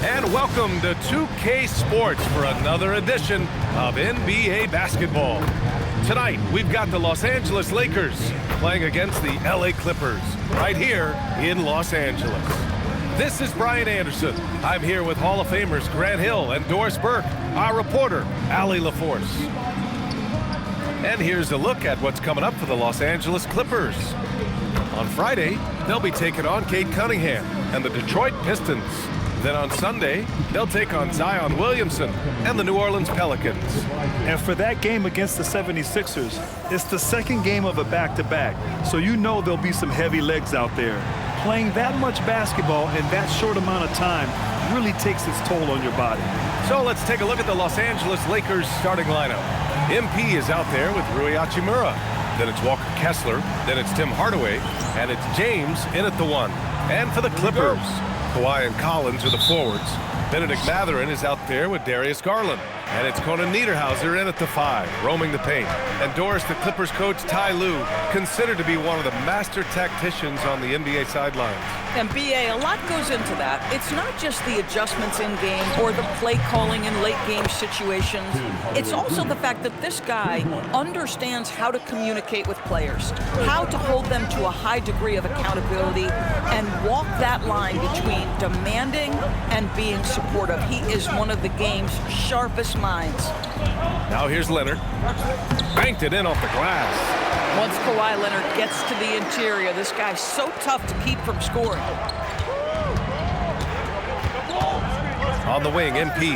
And welcome to 2K Sports for another edition of NBA basketball. Tonight, we've got the Los Angeles Lakers playing against the LA Clippers right here in Los Angeles. This is Brian Anderson. I'm here with Hall of Famers Grant Hill and Doris Burke, our reporter, Allie LaForce. And here's a look at what's coming up for the Los Angeles Clippers. On Friday, they'll be taking on Cade Cunningham and the Detroit Pistons. Then on Sunday, they'll take on Zion Williamson and the New Orleans Pelicans. And for that game against the 76ers, it's the second game of a back-to-back, so you know there'll be some heavy legs out there. Playing that much basketball in that short amount of time really takes its toll on your body. So let's take a look at the Los Angeles Lakers starting lineup. MP is out there with Rui Hachimura. Then it's Walker Kessler. Then it's Tim Hardaway. And it's James in at the 1. And for the Clippers, Kawhi and Collins are the forwards. Benedict Mathurin is out there with Darius Garland. And it's Conan Niederhauser in at the 5, roaming the paint. And Doris, the Clippers coach Ty Lue, considered to be one of the master tacticians on the NBA sidelines. And BA, a lot goes into that. It's not just the adjustments in game or the play calling in late game situations. It's also the fact that this guy understands how to communicate with players, how to hold them to a high degree of accountability, and walk that line between demanding and being supportive. He is one of the game's sharpest minds. Now here's Leonard. Banked it in off the glass. Once Kawhi Leonard gets to the interior, this guy's so tough to keep from scoring. On the wing, MP.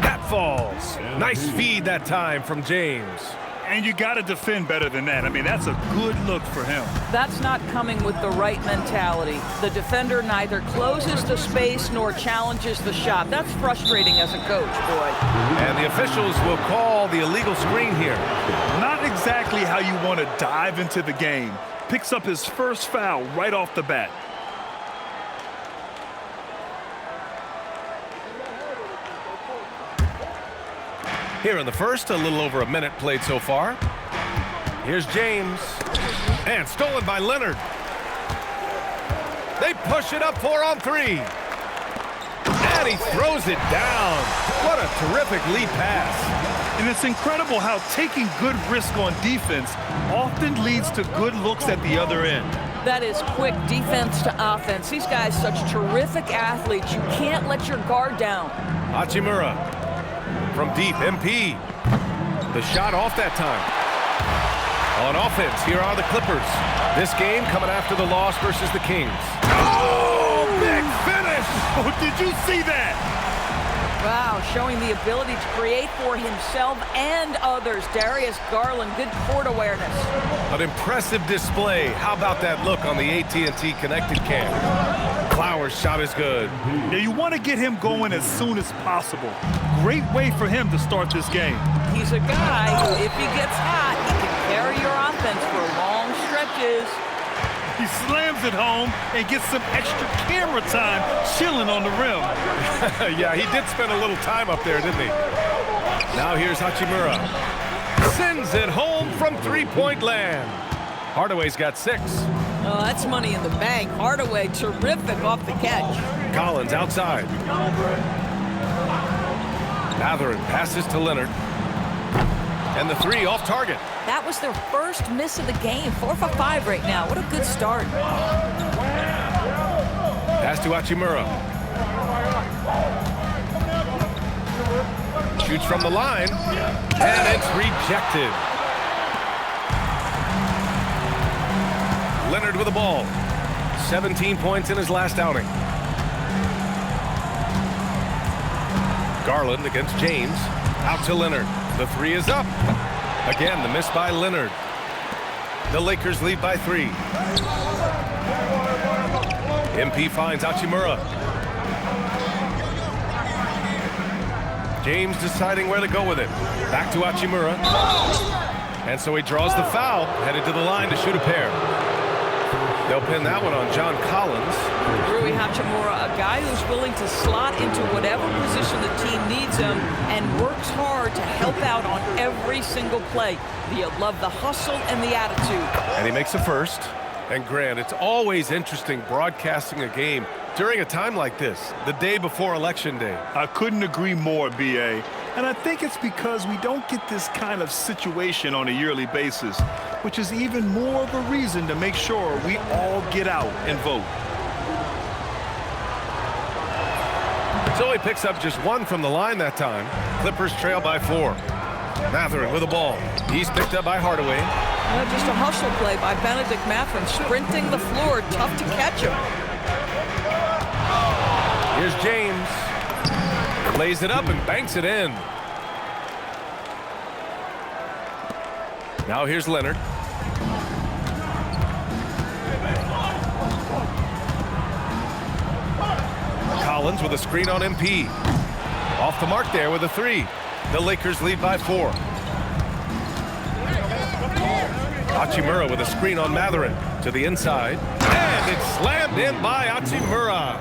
That falls. Nice feed that time from James. And you got to defend better than that. I mean, that's a good look for him. That's not coming with the right mentality. The defender neither closes the space nor challenges the shot. That's frustrating as a coach, boy. And the officials will call the illegal screen here. Not exactly how you want to dive into the game. Picks up his first foul right off the bat. Here in the first, a little over a minute played so far. Here's James. And stolen by Leonard. They push it up 4 on 3. And he throws it down. What a terrific lead pass. And it's incredible how taking good risk on defense often leads to good looks at the other end. That is quick defense to offense. These guys such terrific athletes. You can't let your guard down. Hachimura. From deep, MP. The shot off that time. On offense, here are the Clippers. This game coming after the loss versus the Kings. Oh, big finish! Oh, did you see that? Wow, showing the ability to create for himself and others. Darius Garland, good court awareness. An impressive display. How about that look on the AT&T connected cam? Flowers' shot is good. Now you want to get him going as soon as possible. Great way for him to start this game. He's a guy who, if he gets hot, he can carry your offense for long stretches. He slams it home and gets some extra camera time chilling on the rim. Yeah, he did spend a little time up there, didn't he? Now here's Hachimura. Sends it home from three-point land. Hardaway's got 6. Oh, that's money in the bank. Hardaway, terrific off the catch. Collins outside. Mathurin passes to Leonard. And the 3 off target. That was their first miss of the game. 4 for 5 right now. What a good start. Pass to Hachimura. Shoots from the line. And it's rejected. Leonard with the ball. 17 points in his last outing. Garland against James. Out to Leonard. The 3 is up. Again, the miss by Leonard. The Lakers lead by 3. MP finds Hachimura. James deciding where to go with it. Back to Hachimura. And so he draws the foul, headed to the line to shoot a pair. They'll pin that one on John Collins. Rui Hachimura, a guy who's willing to slot into whatever position the team needs him and works hard to help out on every single play. You love the hustle and the attitude. And he makes a first. And Grant, it's always interesting broadcasting a game during a time like this, the day before Election Day. I couldn't agree more, B.A. And I think it's because we don't get this kind of situation on a yearly basis, which is even more of a reason to make sure we all get out and vote. So he picks up just one from the line that time. Clippers trail by 4. Mathurin with the ball. He's picked up by Hardaway. Just a hustle play by Benedict Mathurin, sprinting the floor, tough to catch him. Here's James. Lays it up and banks it in. Now here's Leonard. Collins with a screen on MP. Off the mark there with a 3. The Lakers lead by 4. Hachimura with a screen on Mathurin to the inside. And it's slammed in by Hachimura.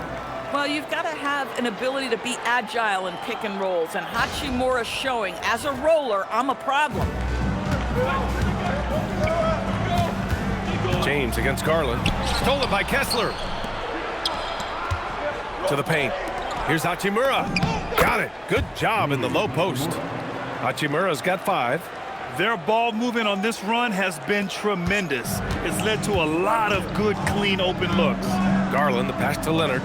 Well, you've got to have an ability to be agile in pick and rolls, and Hachimura showing, as a roller, I'm a problem. James against Garland. Stolen by Kessler. To the paint. Here's Hachimura. Got it. Good job in the low post. Hachimura's got 5. Their ball movement on this run has been tremendous. It's led to a lot of good, clean, open looks. Garland, the pass to Leonard.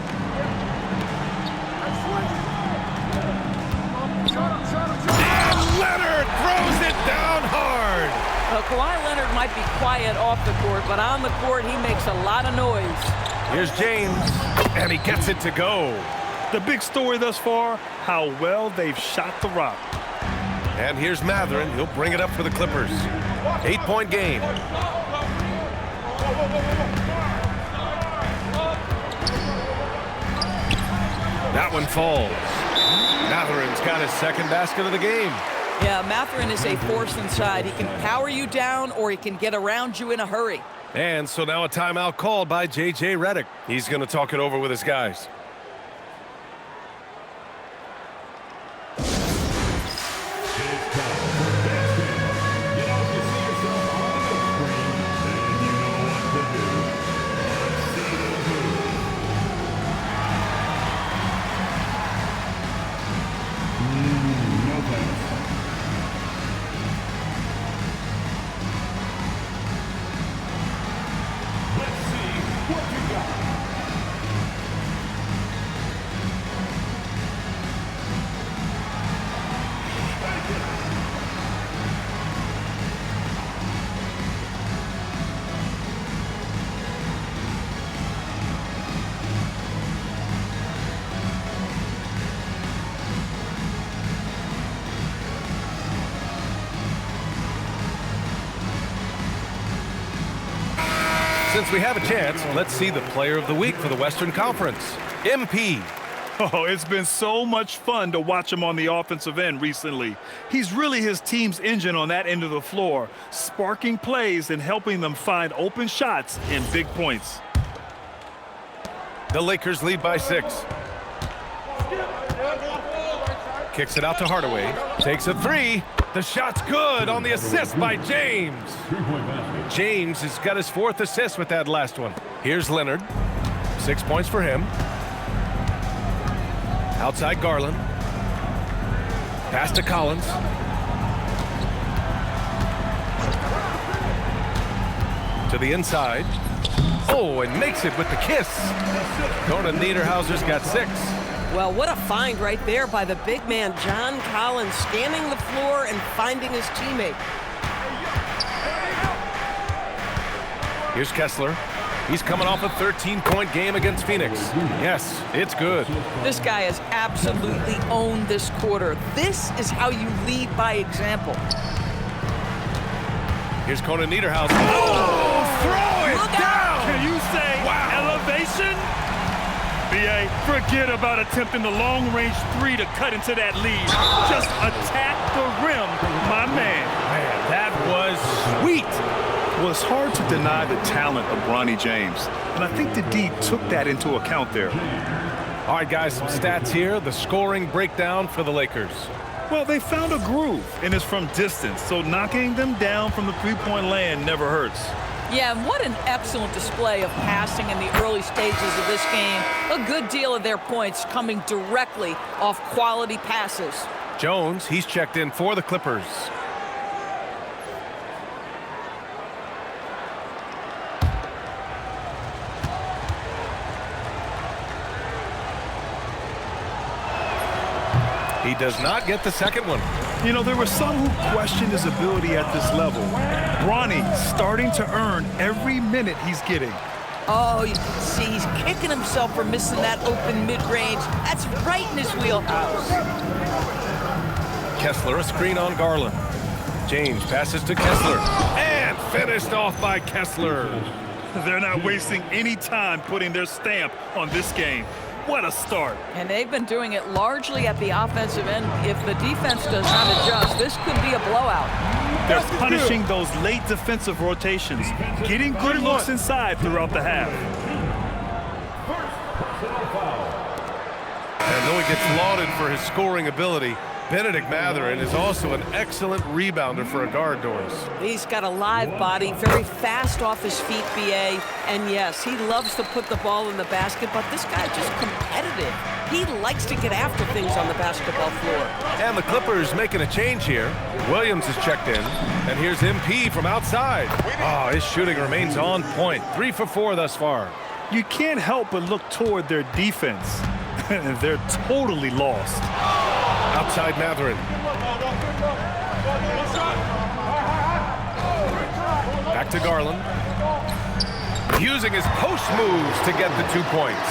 And Leonard throws it down hard. Well, Kawhi Leonard might be quiet off the court, but on the court, he makes a lot of noise. Here's James, and he gets it to go. The big story thus far, how well they've shot the rock. And here's Mathurin. He'll bring it up for the Clippers. 8-point game. That one falls. Mathurin's got his second basket of the game. Yeah, Mathurin is a force inside. He can power you down or he can get around you in a hurry. And so now a timeout called by J.J. Redick. He's going to talk it over with his guys. Since we have a chance, let's see the player of the week for the Western Conference, MP. Oh, it's been so much fun to watch him on the offensive end recently. He's really his team's engine on that end of the floor, sparking plays and helping them find open shots and big points. The Lakers lead by 6. Kicks it out to Hardaway. Takes a 3. The shot's good on the assist by James. James has got his 4th assist with that last one. Here's Leonard. 6 points for him. Outside Garland. Pass to Collins. To the inside. Oh, and makes it with the kiss. Conan Niederhauser's got 6. Well, what a find right there by the big man, John Collins, scanning the floor and finding his teammate. Here's Kessler. He's coming off a 13-point game against Phoenix. Yes, it's good. This guy has absolutely owned this quarter. This is how you lead by example. Here's Conan Niederhauser. Oh, throw it down! Can you say elevation? B.A., forget about attempting the long-range 3 to cut into that lead. Just attack the rim, my man. Man, that was sweet. Well, it's hard to deny the talent of Bronny James, and I think the D took that into account there. All right, guys, some stats here. The scoring breakdown for the Lakers. Well, they found a groove, and it's from distance, so knocking them down from the three-point land never hurts. Yeah, and what an excellent display of passing in the early stages of this game. A good deal of their points coming directly off quality passes. Jones, he's checked in for the Clippers. He does not get the second one. You know, there were some who questioned his ability at this level. Bronny starting to earn every minute he's getting. Oh, you can see he's kicking himself for missing that open mid-range. That's right in his wheelhouse. Kessler, a screen on Garland. James passes to Kessler. And finished off by Kessler. They're not wasting any time putting their stamp on this game. What a start. And they've been doing it largely at the offensive end. If the defense does not adjust, this could be a blowout. They're punishing those late defensive rotations, getting good looks inside throughout the half. And though he gets lauded for his scoring ability, Bennedict Mathurin is also an excellent rebounder for a guard, Doris. He's got a live body, very fast off his feet, B.A. And yes, he loves to put the ball in the basket, but this guy's just competitive. He likes to get after things on the basketball floor. And the Clippers making a change here. Williams is checked in, and here's MP from outside. Oh, his shooting remains on point. 3 for 4 thus far. You can't help but look toward their defense. They're totally lost. Outside Mathurin. Back to Garland. Using his post moves to get the 2 points.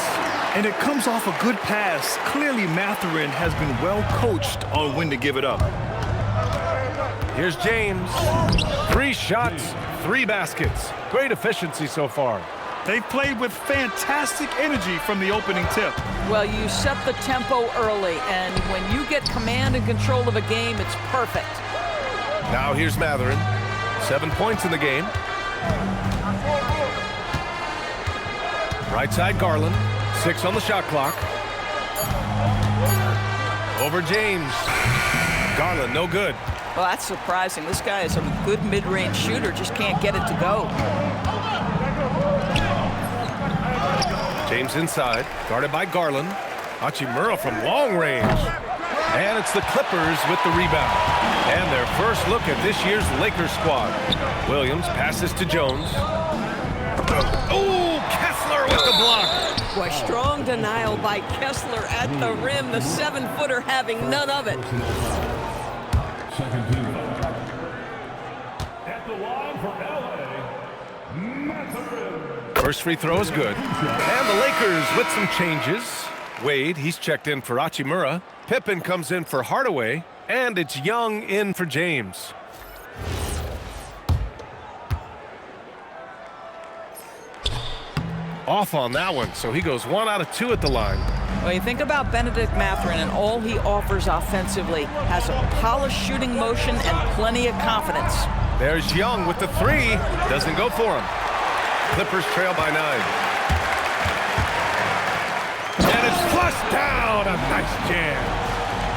And it comes off a good pass. Clearly, Mathurin has been well coached on when to give it up. Here's James. 3 shots, 3 baskets. Great efficiency so far. They've played with fantastic energy from the opening tip. Well, you set the tempo early, and when you get command and control of a game, it's perfect. Now here's Mathurin. 7 points in the game. Right side Garland. 6 on the shot clock. Over James. Garland, no good. Well, that's surprising. This guy is a good mid-range shooter, just can't get it to go. James inside, guarded by Garland. Hachimura from long range. And it's the Clippers with the rebound. And their first look at this year's Lakers squad. Williams passes to Jones. Oh, Kessler with the block. Boy, strong denial by Kessler at the rim. The 7-footer having none of it. At the line for LA, Mathurin. First free throw is good. And the Lakers with some changes. Wade, he's checked in for Hachimura. Pippen comes in for Hardaway. And it's Young in for James. Off on that one, so he goes 1 out of 2 at the line. Well, you think about Bennedict Mathurin and all he offers offensively. Has a polished shooting motion and plenty of confidence. There's Young with the 3. Doesn't go for him. Clippers trail by 9. And it's flushed down. A nice jam.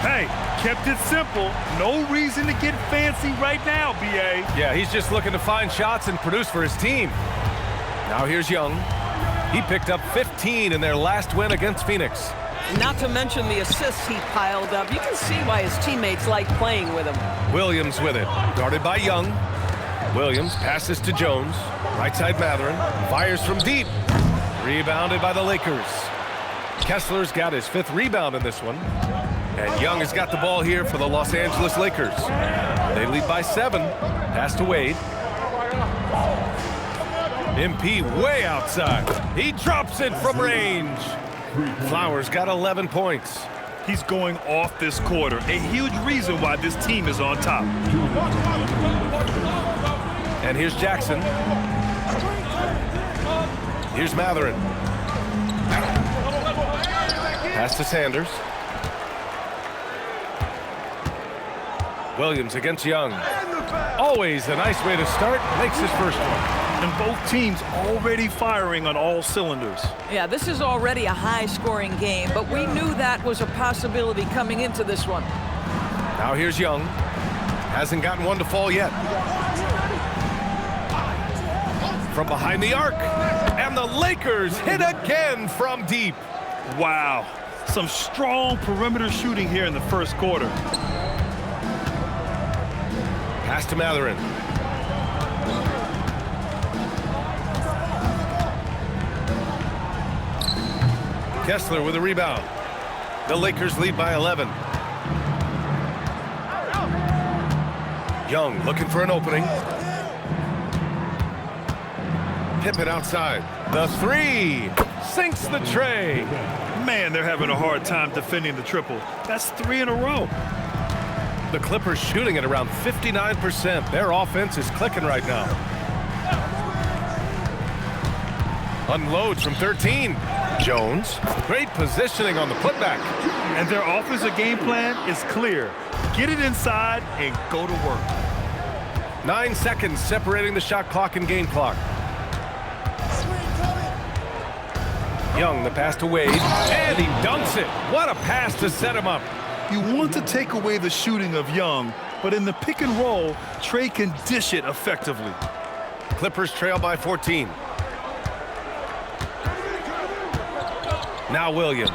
Hey, kept it simple. No reason to get fancy right now, B.A. Yeah, he's just looking to find shots and produce for his team. Now here's Young. He picked up 15 in their last win against Phoenix. Not to mention the assists he piled up. You can see why his teammates like playing with him. Williams with it. Guarded by Young. Williams passes to Jones. Right side Mathurin. Fires from deep. Rebounded by the Lakers. Kessler's got his 5th rebound in this one. And Young has got the ball here for the Los Angeles Lakers. They lead by 7. Pass to Wade. MP way outside. He drops it from range. Flowers got 11 points. He's going off this quarter. A huge reason why this team is on top. And here's Jackson. Here's Mathurin. Pass to Sanders. Williams against Young. Always a nice way to start. Makes his first one. And both teams already firing on all cylinders. Yeah, this is already a high-scoring game, but we knew that was a possibility coming into this one. Now here's Young. Hasn't gotten one to fall yet. from behind the arc. And the Lakers hit again from deep. Wow. Some strong perimeter shooting here in the first quarter. Pass to Mathurin. Kessler with a rebound. The Lakers lead by 11. Young looking for an opening. Pippen outside. The three sinks the tray. Man, they're having a hard time defending the triple. That's 3 in a row. The Clippers shooting at around 59%. Their offense is clicking right now. Unloads from 13. Jones, great positioning on the putback. And their offensive game plan is clear. Get it inside and go to work. 9 seconds separating the shot clock and game clock. Young, the pass to Wade, and he dunks it. What a pass to set him up. You want to take away the shooting of Young, but in the pick and roll, Trey can dish it effectively. Clippers trail by 14. Now Williams.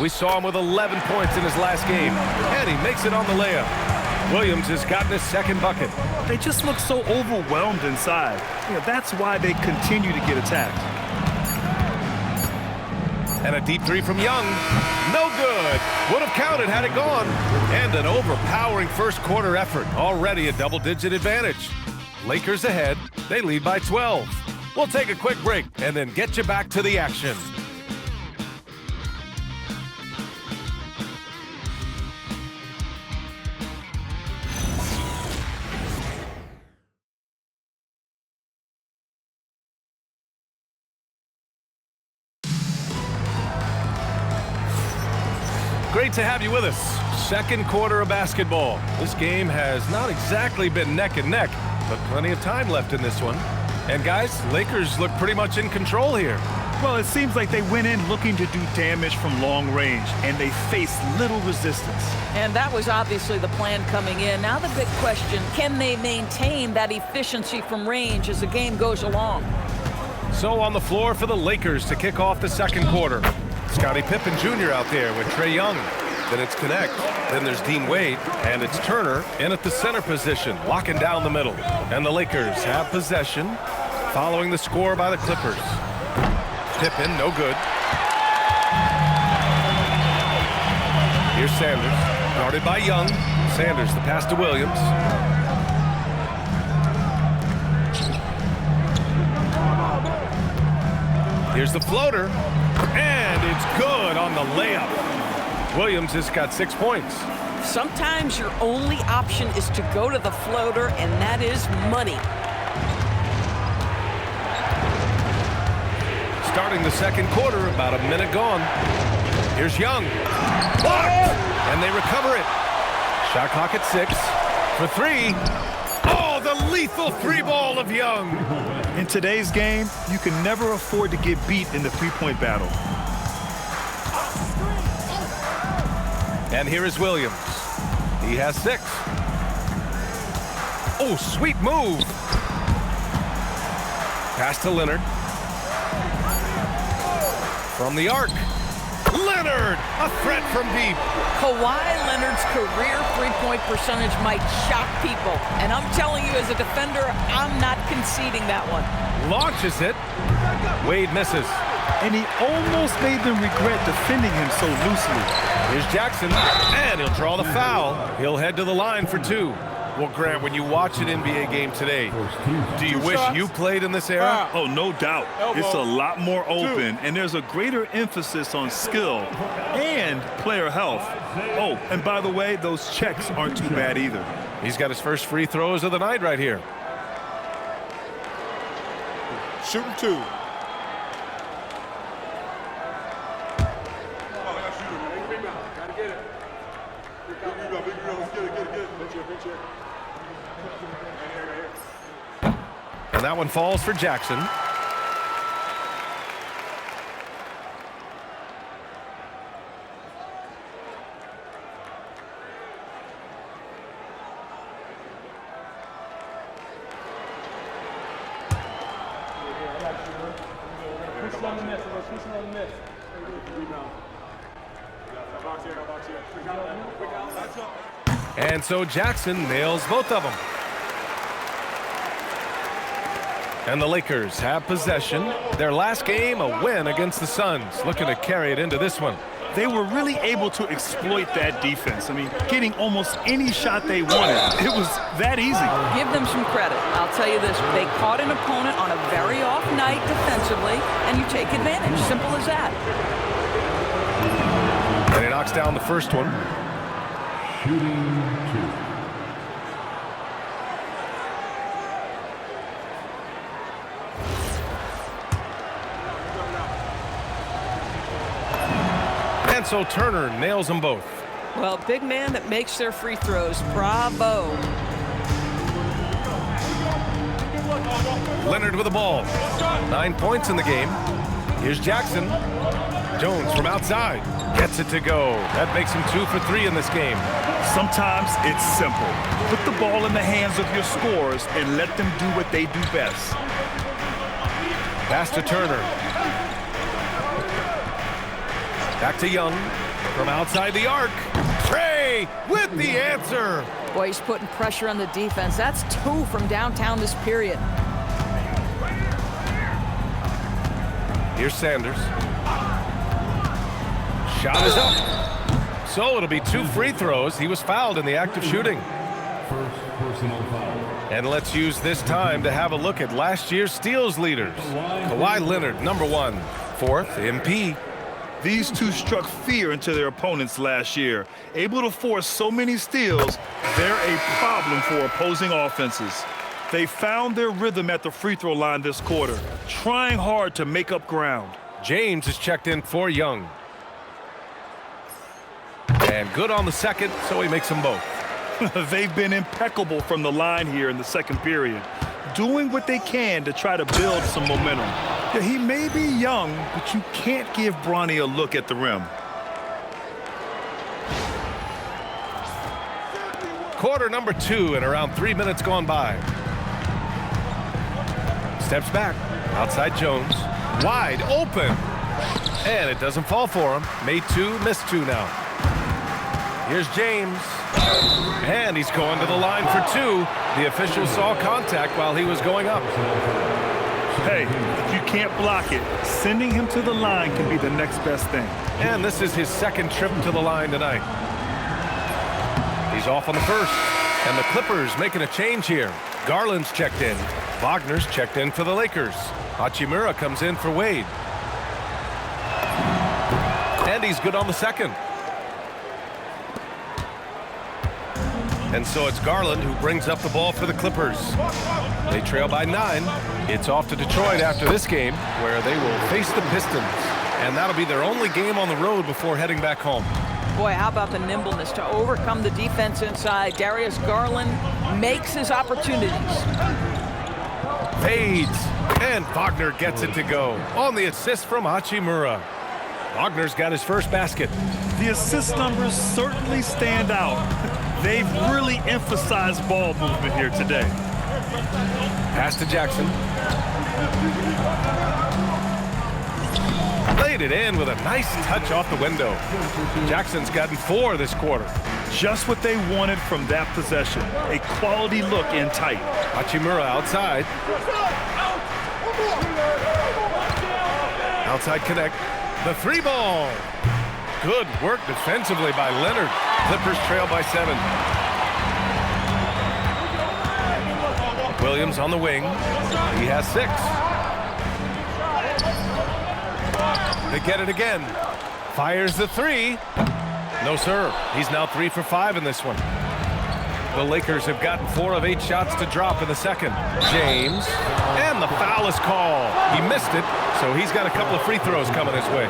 We saw him with 11 points in his last game, and he makes it on the layup. Williams has gotten his second bucket. They just look so overwhelmed inside. That's why they continue to get attacked. And a deep three from Young. No good. Would have counted had it gone. And an overpowering first quarter effort. Already a double-digit advantage. Lakers ahead. They lead by 12. We'll take a quick break and then get you back to the action. Great to have you with us. Second quarter of basketball. This game has not exactly been neck and neck, but plenty of time left in this one. And guys, Lakers look pretty much in control here. Well, it seems like they went in looking to do damage from long range, and they faced little resistance. And that was obviously the plan coming in. Now the big question, can they maintain that efficiency from range as the game goes along? So on the floor for the Lakers to kick off the second quarter. Scottie Pippen Jr. out there with Trae Young. Then it's Connect. Then there's Dean Wade. And it's Turner in at the center position, locking down the middle. And the Lakers have possession, following the score by the Clippers. Pippen, no good. Here's Sanders, guarded by Young. Sanders, the pass to Williams. Here's the floater. And it's good on the layup. Williams has got 6 points. Sometimes your only option is to go to the floater, and that is money. Starting the second quarter, about a minute gone. Here's Young. Blocked! And they recover it. Shot clock at 6. For 3. Oh, the lethal three ball of Young. In today's game, you can never afford to get beat in the three-point battle. And here is Williams. He has 6. Oh, sweet move. Pass to Leonard. From the arc. Leonard, a threat from deep. Kawhi Leonard's career three-point percentage might shock people. And I'm telling you, as a defender, I'm not conceding that one. Launches it. Wade misses. And he almost made them regret defending him so loosely. Here's Jackson, and he'll draw the foul. He'll head to the line for 2. Well, Grant, when you watch an NBA game today, do you wish you played in this era? Oh, no doubt. It's a lot more open, and there's a greater emphasis on skill and player health. Oh, and by the way, those checks aren't too bad either. He's got his first free throws of the night right here. Shooting 2. And that one falls for Jackson. And so Jackson nails both of them. And the Lakers have possession. Their last game, a win against the Suns, looking to carry it into this one. They were really able to exploit that defense. I mean, getting almost any shot they wanted. It was that easy. Give them some credit. I'll tell you this, they caught an opponent on a very off night defensively, and you take advantage. Simple as that. And he knocks down the first one. Shooting 2. And so Turner nails them both. Well, big man that makes their free throws. Bravo. Leonard with the ball. 9 points in the game. Here's Jackson. Jones from outside. Gets it to go. That makes him 2 for 3 in this game. Sometimes it's simple. Put the ball in the hands of your scorers and let them do what they do best. Pass to Turner. Back to Young. From outside the arc. Trey with the answer. Boy, he's putting pressure on the defense. That's 2 from downtown this period. Here's Sanders. Shot is up. So it'll be 2 free throws. He was fouled in the act of shooting. First personal foul. And let's use this time to have a look at last year's steals leaders. Kawhi Leonard, number 1. 4th, MP. These two struck fear into their opponents last year. Able to force so many steals, they're a problem for opposing offenses. They found their rhythm at the free throw line this quarter, trying hard to make up ground. James is checked in for Young. And good on the second, so he makes them both. They've been impeccable from the line here in the second period, doing what they can to try to build some momentum. Yeah, he may be young, but you can't give Bronny a look at the rim. Quarter number 2 and around 3 minutes gone by. Steps back. Outside Jones. Wide open. And it doesn't fall for him. Made 2, missed 2 now. Here's James. And he's going to the line for 2. The official saw contact while he was going up. Hey, if you can't block it, sending him to the line can be the next best thing. And this is his second trip to the line tonight. He's off on the first. And the Clippers making a change here. Garland's checked in. Wagner's checked in for the Lakers. Hachimura comes in for Wade. And he's good on the second. And so it's Garland who brings up the ball for the Clippers. They trail by 9. It's off to Detroit after this game, where they will face the Pistons. And that'll be their only game on the road before heading back home. Boy, how about the nimbleness to overcome the defense inside. Darius Garland makes his opportunities. Fades. And Wagner gets it to go on the assist from Hachimura. Wagner's got his first basket. The assist numbers certainly stand out. They've really emphasized ball movement here today. Pass to Jackson. Laid it in with a nice touch off the window. Jackson's gotten 4 this quarter. Just what they wanted from that possession. A quality look in tight. Hachimura outside. Outside connect. The 3 ball. Good work defensively by Leonard. Clippers trail by 7. Williams on the wing. He has 6. They get it again. Fires the 3. No, sir. He's now 3 for 5 in this one. The Lakers have gotten 4 of 8 shots to drop in the second. James. And the foul is called. He missed it, so he's got a couple of free throws coming his way.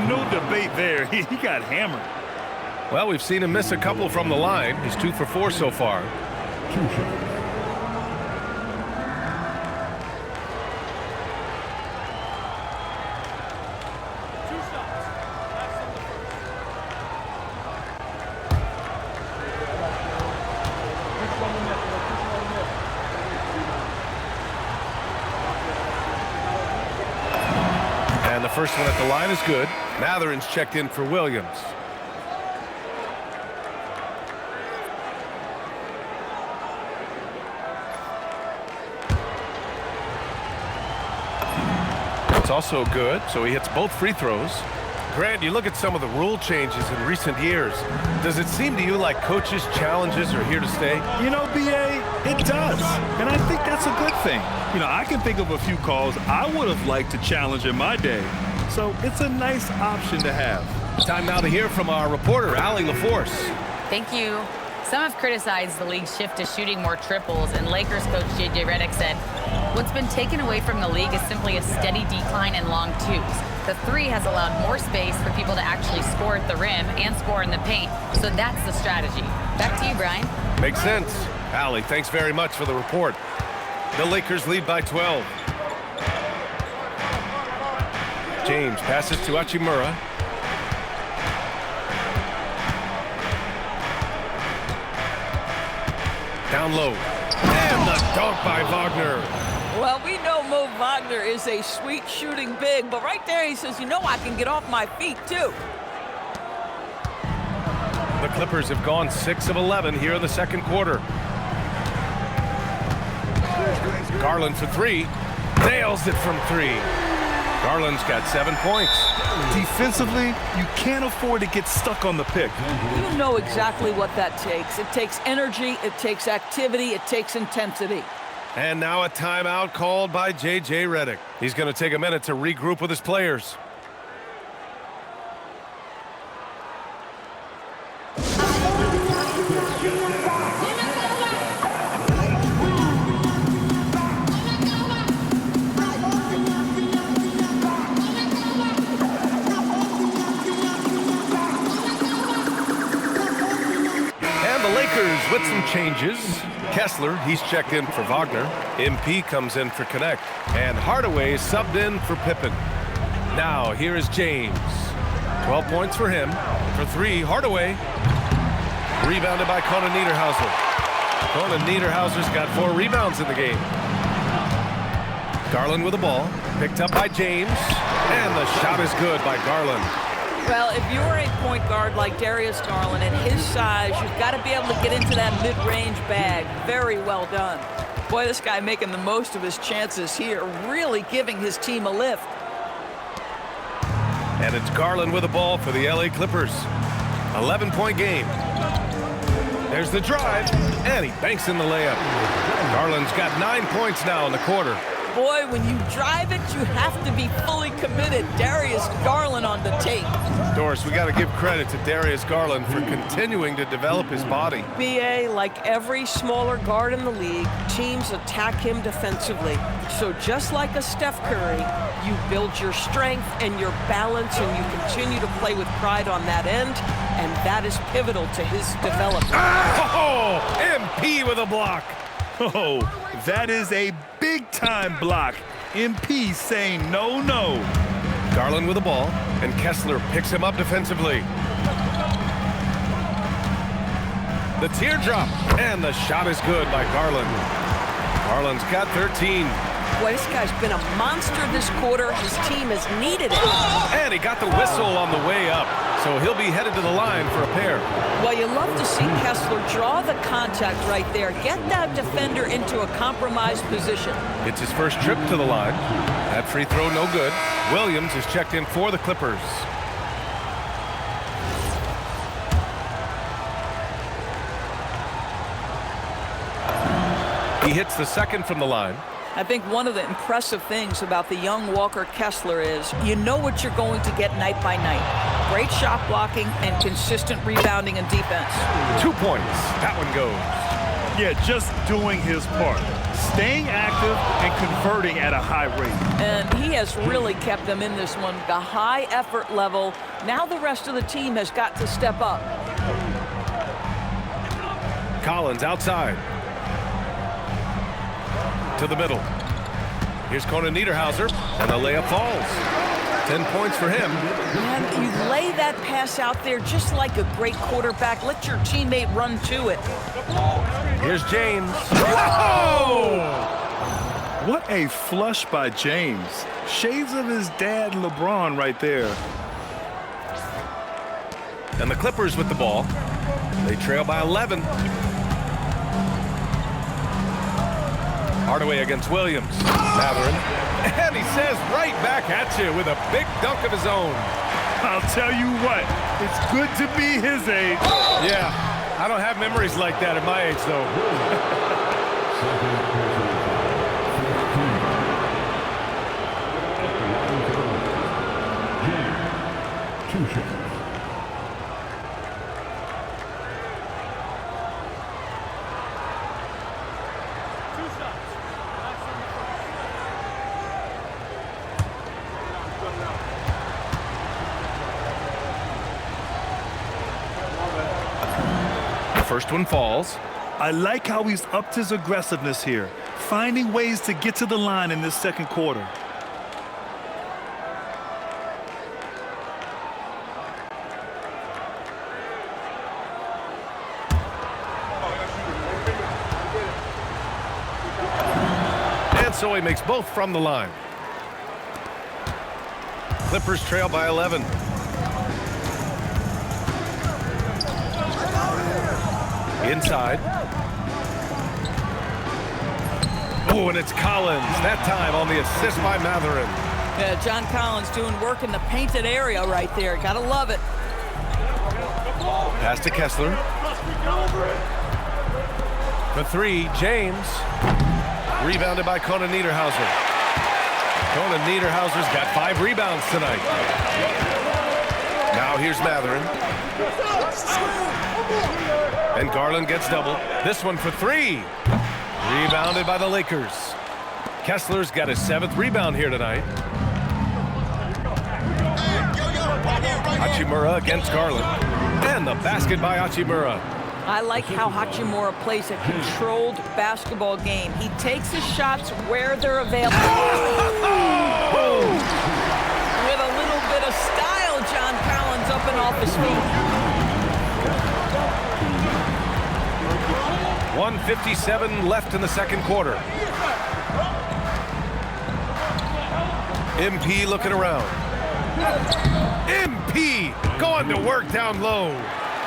No debate there. He got hammered. Well, we've seen him miss a couple from the line. He's 2 for 4 so far. 2 shots. first one at the line is good. Matherin's checked in for Williams. It's also good, so he hits both free throws. Grant, you look at some of the rule changes in recent years. Does it seem to you like coaches' challenges are here to stay? You know, B.A., it does. And I think that's a good thing. You know, I can think of a few calls I would have liked to challenge in my day. So it's a nice option to have. Time now to hear from our reporter, Allie LaForce. Thank you. Some have criticized the league's shift to shooting more triples, and Lakers coach J.J. Redick said, "What's been taken away from the league is simply a steady decline in long twos. The three has allowed more space for people to actually score at the rim and score in the paint, so that's the strategy." Back to you, Brian. Makes sense. Allie, thanks very much for the report. The Lakers lead by 12. James passes to Hachimura. Down low. And the dunk by Wagner. Well, we know Mo Wagner is a sweet shooting big, but right there he says, you know, I can get off my feet too. The Clippers have gone 6 of 11 here in the second quarter. Garland for 3. Nails it from 3. Garland's got 7 points. Defensively, you can't afford to get stuck on the pick. You know exactly what that takes. It takes energy, it takes activity, it takes intensity. And now a timeout called by J.J. Redick. He's going to take a minute to regroup with his players. With some changes. Kessler, he's checked in for Wagner. MP comes in for Connect. And Hardaway is subbed in for Pippen. Now, here is James. 12 points for him. For 3, Hardaway. Rebounded by Conan Niederhauser. Conan Niederhauser's got 4 rebounds in the game. Garland with the ball. Picked up by James. And the shot is good by Garland. Well, if you're a point guard like Darius Garland at his size, you've got to be able to get into that mid-range bag. Very well done. Boy, this guy making the most of his chances here, really giving his team a lift. And it's Garland with the ball for the LA Clippers. 11-point game. There's the drive, and he banks in the layup. Garland's got 9 points now in the quarter. Boy, when you drive it, you have to be fully committed. Darius Garland on the tape. Doris, we got to give credit to Darius Garland for continuing to develop his body. B.A., like every smaller guard in the league, teams attack him defensively. So just like a Steph Curry, you build your strength and your balance, and you continue to play with pride on that end, and that is pivotal to his development. Oh, MP with a block. Oh, that is a big-time block. MP saying no, no. Garland with the ball, and Kessler picks him up defensively. The teardrop, and the shot is good by Garland. Garland's got 13. Boy, this guy's been a monster this quarter. His team has needed it. And he got the whistle on the way up, so he'll be headed to the line for a pair. Well, you love to see Kessler draw the contact right there. Get that defender into a compromised position. It's his first trip to the line. That free throw no good. Williams is checked in for the Clippers. He hits the second from the line. I think one of the impressive things about the young Walker Kessler is you know what you're going to get night by night. Great shot blocking and consistent rebounding and defense. 2 points. That one goes. Yeah, just doing his part. Staying active and converting at a high rate. And he has really kept them in this one. The high effort level. Now the rest of the team has got to step up. Collins outside. To the middle. Here's Conan Niederhauser, and the layup falls. 10 points for him. And you lay that pass out there just like a great quarterback. Let your teammate run to it. Here's James. Whoa! What a flush by James. Shades of his dad, LeBron, right there. And the Clippers with the ball. They trail by 11. Hardaway against Williams. Matherin. And he says right back at you with a big dunk of his own. I'll tell you what, it's good to be his age. Yeah, I don't have memories like that at my age, though. First one falls. I like how he's upped his aggressiveness here, finding ways to get to the line in this second quarter. And so he makes both from the line. Clippers trail by 11. Inside. Oh, and it's Collins. That time on the assist by Matherin. Yeah, John Collins doing work in the painted area right there. Gotta love it. Pass to Kessler. For three, James. Rebounded by Conan Niederhauser. Conan Niederhauser's got 5 rebounds tonight. Now here's Matherin. And Garland gets double. This one for 3. Rebounded by the Lakers. Kessler's got his 7th rebound here tonight. Hachimura against Garland. And the basket by Hachimura. I like how Hachimura plays a controlled basketball game. He takes his shots where they're available. With a little bit of style, John Collins up and off his feet. 1:57 left in the second quarter. MP looking around. MP going to work down low.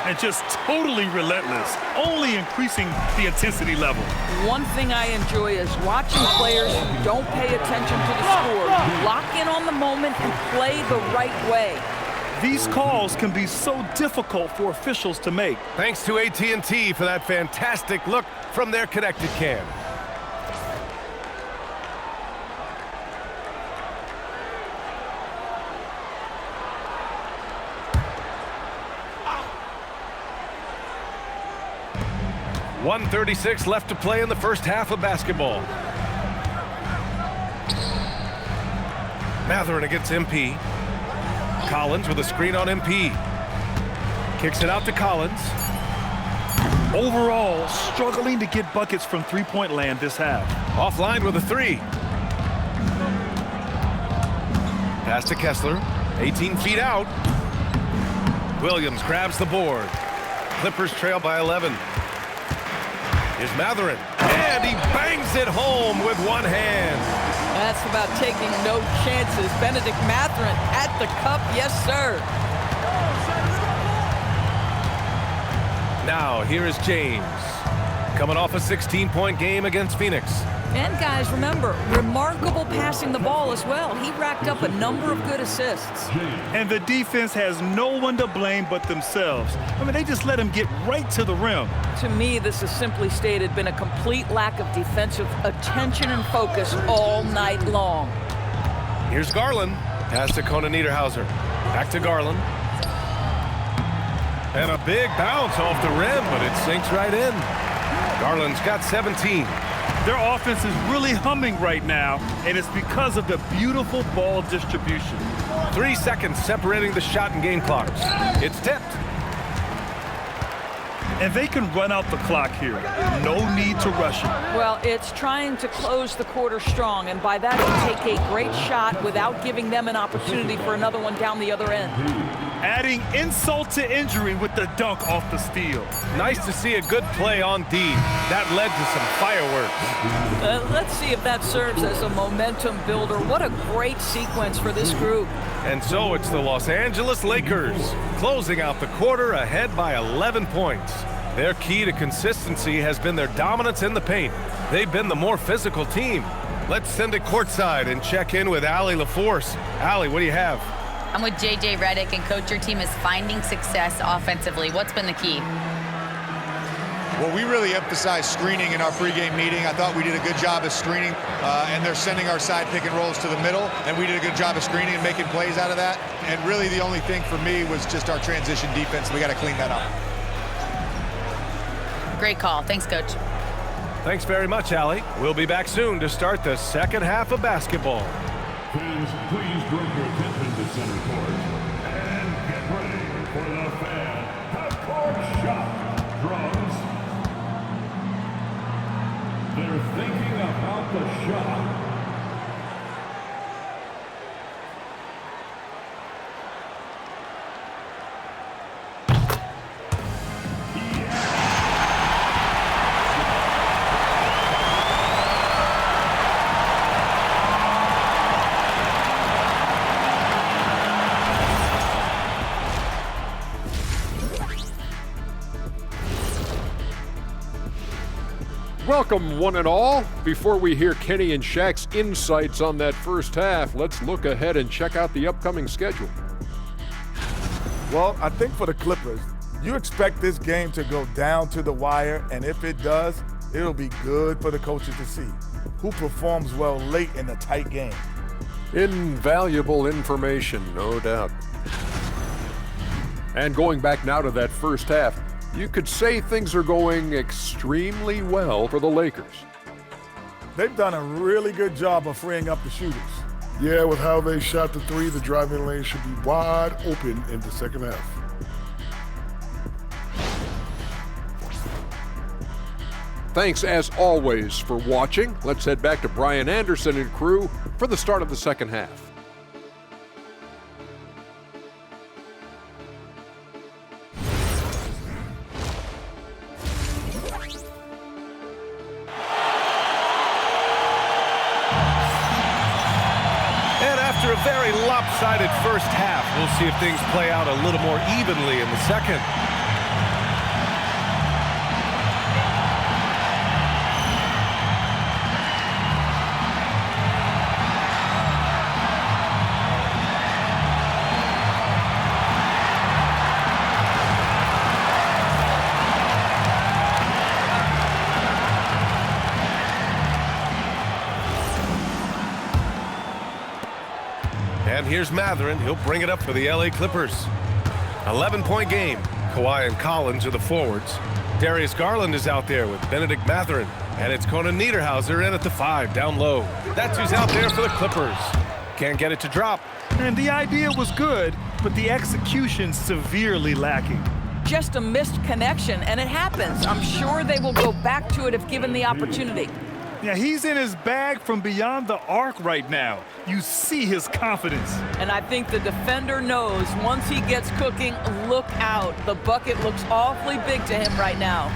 And just totally relentless, only increasing the intensity level. One thing I enjoy is watching players who don't pay attention to the score, lock in on the moment and play the right way. These calls can be so difficult for officials to make. Thanks to AT&T for that fantastic look from their connected cam. .136 left to play in the first half of basketball. Matherin against MP. Collins with a screen on MP. Kicks it out to Collins. Overall, struggling to get buckets from three-point land this half. Offline with a 3. Pass to Kessler. 18 feet out. Williams grabs the board. Clippers trail by 11. Here's Matherin. And he bangs it home with one hand. That's about taking no chances. Benedict Matherin at the cup, yes, sir. Now, here is James. Coming off a 16-point game against Phoenix. And guys, remember, remarkable passing the ball as well. He racked up a number of good assists. And the defense has no one to blame but themselves. I mean, they just let him get right to the rim. To me, this has simply stated been a complete lack of defensive attention and focus all night long. Here's Garland. Pass to Conan Niederhauser. Back to Garland. And a big bounce off the rim, but it sinks right in. Garland's got 17. Their offense is really humming right now, and it's because of the beautiful ball distribution. 3 seconds separating the shot and game clocks. It's tipped. And they can run out the clock here. No need to rush it. Well, it's trying to close the quarter strong, and by that you take a great shot without giving them an opportunity for another one down the other end. adding insult to injury with the dunk off the steal. Nice to see a good play on D. That led to some fireworks. Let's see if that serves as a momentum builder. What a great sequence for this group. And so it's the Los Angeles Lakers, closing out the quarter ahead by 11 points. Their key to consistency has been their dominance in the paint. They've been the more physical team. Let's send it courtside and check in with Allie LaForce. Allie, what do you have? I'm with J.J. Redick, and Coach, your team is finding success offensively. What's been the key? Well, we really emphasized screening in our pregame meeting. I thought we did a good job of screening, and they're sending our side pick and rolls to the middle, and we did a good job of screening and making plays out of that. And really the only thing for me was just our transition defense. We got to clean that up. Great call. Thanks, Coach. Thanks very much, Allie. We'll be back soon to start the second half of basketball. Fans, please direct your attention to center court. And get ready for the fan half-court shot. Drums. They're thinking about the shot. Welcome, one and all. Before we hear Kenny and Shaq's insights on that first half, let's look ahead and check out the upcoming schedule. Well, I think for the Clippers, you expect this game to go down to the wire, and if it does, it'll be good for the coaches to see who performs well late in a tight game. Invaluable information, no doubt. And going back now to that first half, you could say things are going extremely well for the Lakers. They've done a really good job of freeing up the shooters. Yeah, with how they shot the three, the driving lane should be wide open in the second half. Thanks, as always, for watching. Let's head back to Brian Anderson and crew for the start of the second half. After a very lopsided first half, we'll see if things play out a little more evenly in the second. And here's Mathurin. He'll bring it up for the LA Clippers. 11-point game. Kawhi and Collins are the forwards. Darius Garland is out there with Benedict Mathurin. And it's Conan Niederhauser in at the 5, down low. That's who's out there for the Clippers. Can't get it to drop. And the idea was good, but the execution severely lacking. Just a missed connection, and it happens. I'm sure they will go back to it if given the opportunity. Yeah, he's in his bag from beyond the arc right now. You see his confidence. And I think the defender knows once he gets cooking, look out. The bucket looks awfully big to him right now.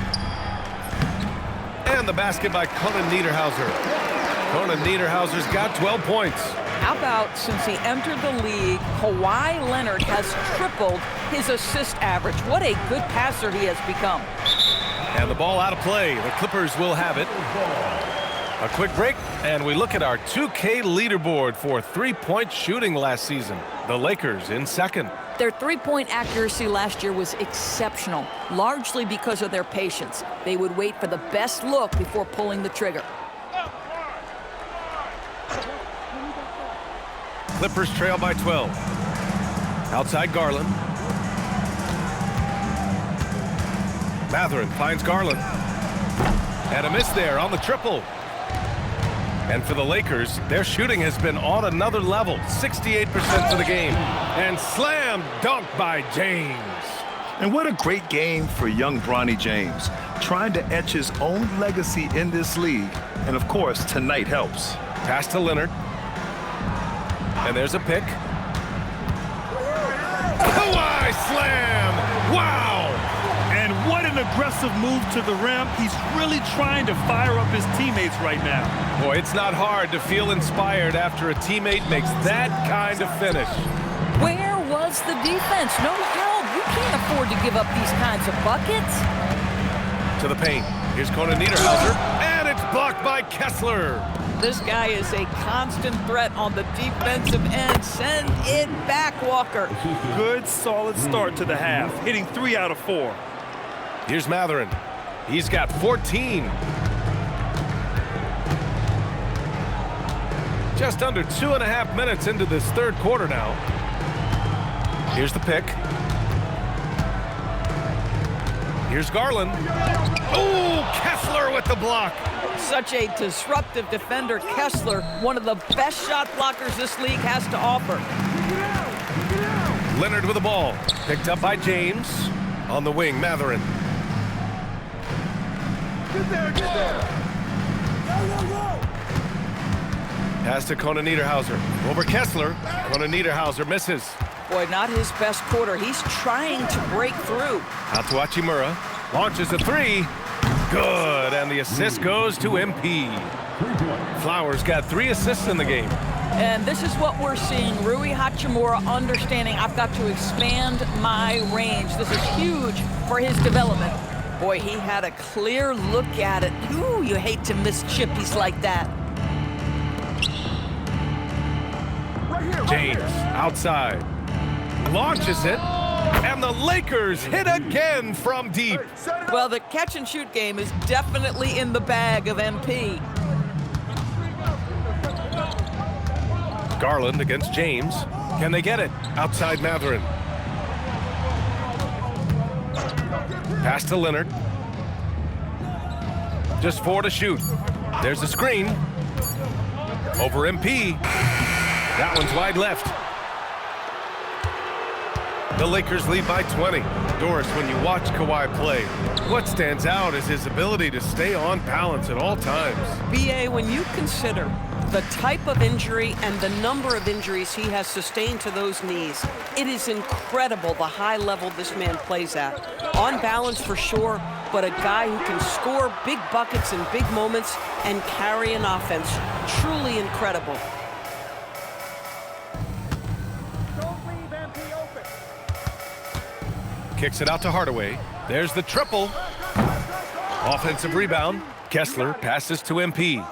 And the basket by Conan Niederhauser. Conan Niederhauser's got 12 points. How about since he entered the league, Kawhi Leonard has tripled his assist average. What a good passer he has become. And the ball out of play. The Clippers will have it. A quick break, and we look at our 2K leaderboard for three-point shooting last season. The Lakers in second. Their three-point accuracy last year was exceptional, largely because of their patience. They would wait for the best look before pulling the trigger. Clippers trail by 12. Outside Garland. Mathurin finds Garland. And a miss there on the triple. And for the Lakers, their shooting has been on another level, 68% for the game. And slam dunk by James. And what a great game for young Bronny James, trying to etch his own legacy in this league. And of course, tonight helps. Pass to Leonard. And there's a pick. Kawhi slam! Wow! And what an aggressive move to the rim. He's really trying to fire up his teammates right now. Boy, it's not hard to feel inspired after a teammate makes that kind of finish. Where was the defense? No help. You can't afford to give up these kinds of buckets. To the paint. Here's Conan Niederhauser, and it's blocked by Kessler. This guy is a constant threat on the defensive end. Send it back, Walker. Good, solid start to the half, hitting 3 out of 4. Here's Mathurin. He's got 14. Just under 2.5 minutes into this third quarter now. Here's the pick. Here's Garland. Oh, Kessler with the block. Such a disruptive defender, Kessler, one of the best shot blockers this league has to offer. Leonard with the ball. Picked up by James. On the wing, Mathurin. Get there, get there. Go. Pass to Conan Niederhauser. Over Kessler. Conan Niederhauser misses. Boy, not his best quarter. He's trying to break through. Out to Hachimura. Launches a three. Good, and the assist goes to MP. Flowers got 3 assists in the game. And this is what we're seeing. Rui Hachimura understanding I've got to expand my range. This is huge for his development. Boy, he had a clear look at it. Ooh, you hate to miss chippies like that. James outside. Launches it. And the Lakers hit again from deep. Well, the catch-and-shoot game is definitely in the bag of MP. Garland against James. Can they get it? Outside Mathurin. Pass to Leonard. Just 4 to shoot. There's a screen. Over MP. That one's wide left. The Lakers lead by 20. Doris, when you watch Kawhi play, what stands out is his ability to stay on balance at all times. BA, when you consider the type of injury and the number of injuries he has sustained to those knees, it is incredible the high level this man plays at. On balance for sure, but a guy who can score big buckets in big moments and carry an offense. Truly incredible. Kicks it out to Hardaway. There's the triple. Offensive rebound. Kessler passes to MP.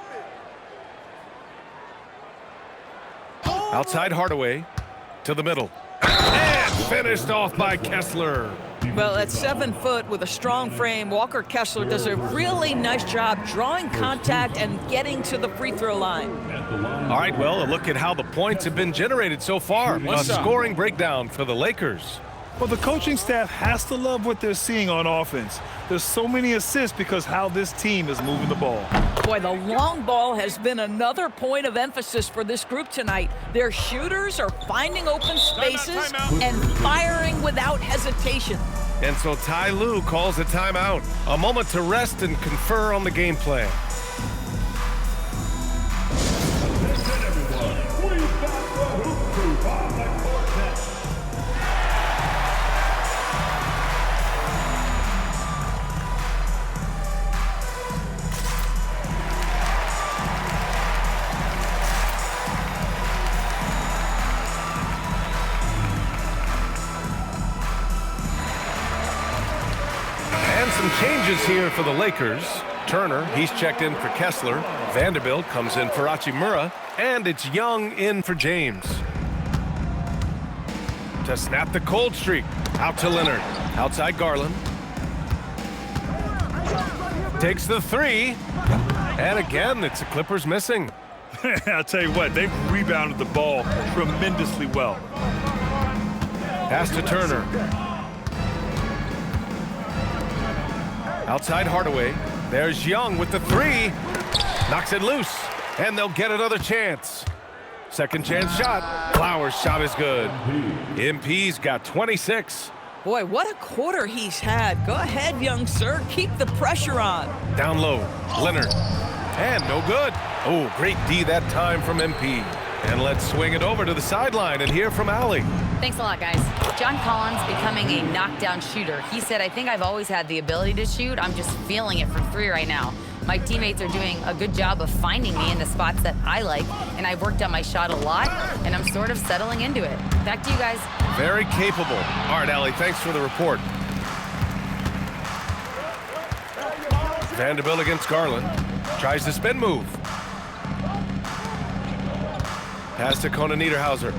Outside Hardaway to the middle. And finished off by Kessler. Well, at 7 foot with a strong frame, Walker Kessler does a really nice job drawing contact and getting to the free throw line. All right, well, a look at how the points have been generated so far. A scoring breakdown for the Lakers. Well, the coaching staff has to love what they're seeing on offense. There's so many assists because how this team is moving the ball. Boy, the long ball has been another point of emphasis for this group tonight. Their shooters are finding open spaces and firing without hesitation. And so Ty Lue calls a timeout. A moment to rest and confer on the game plan. Attention everyone, we've got the Hoop Crew on the court net. Some changes here for the Lakers. Turner, he's checked in for Kessler. Vanderbilt comes in for Hachimura. And it's Young in for James. To snap the cold streak. Out to Leonard. Outside Garland. Takes the three. And again, it's the Clippers missing. I'll tell you what, they've rebounded the ball tremendously well. Pass to Turner. Outside Hardaway. There's Young with the three. Knocks it loose. And they'll get another chance. Second chance shot. Flowers' shot is good. MP's got 26. Boy, what a quarter he's had. Go ahead, young sir. Keep the pressure on. Down low. Leonard. And no good. Oh, great D that time from MP. And let's swing it over to the sideline and hear from Allie. Thanks a lot, guys. John Collins becoming a knockdown shooter. He said, I think I've always had the ability to shoot. I'm just feeling it from 3 right now. My teammates are doing a good job of finding me in the spots that I like, and I've worked on my shot a lot, and I'm sort of settling into it. Back to you guys. Very capable. All right, Allie, thanks for the report. Vanderbilt against Garland. Tries the spin move. Pass to Conan Niederhauser.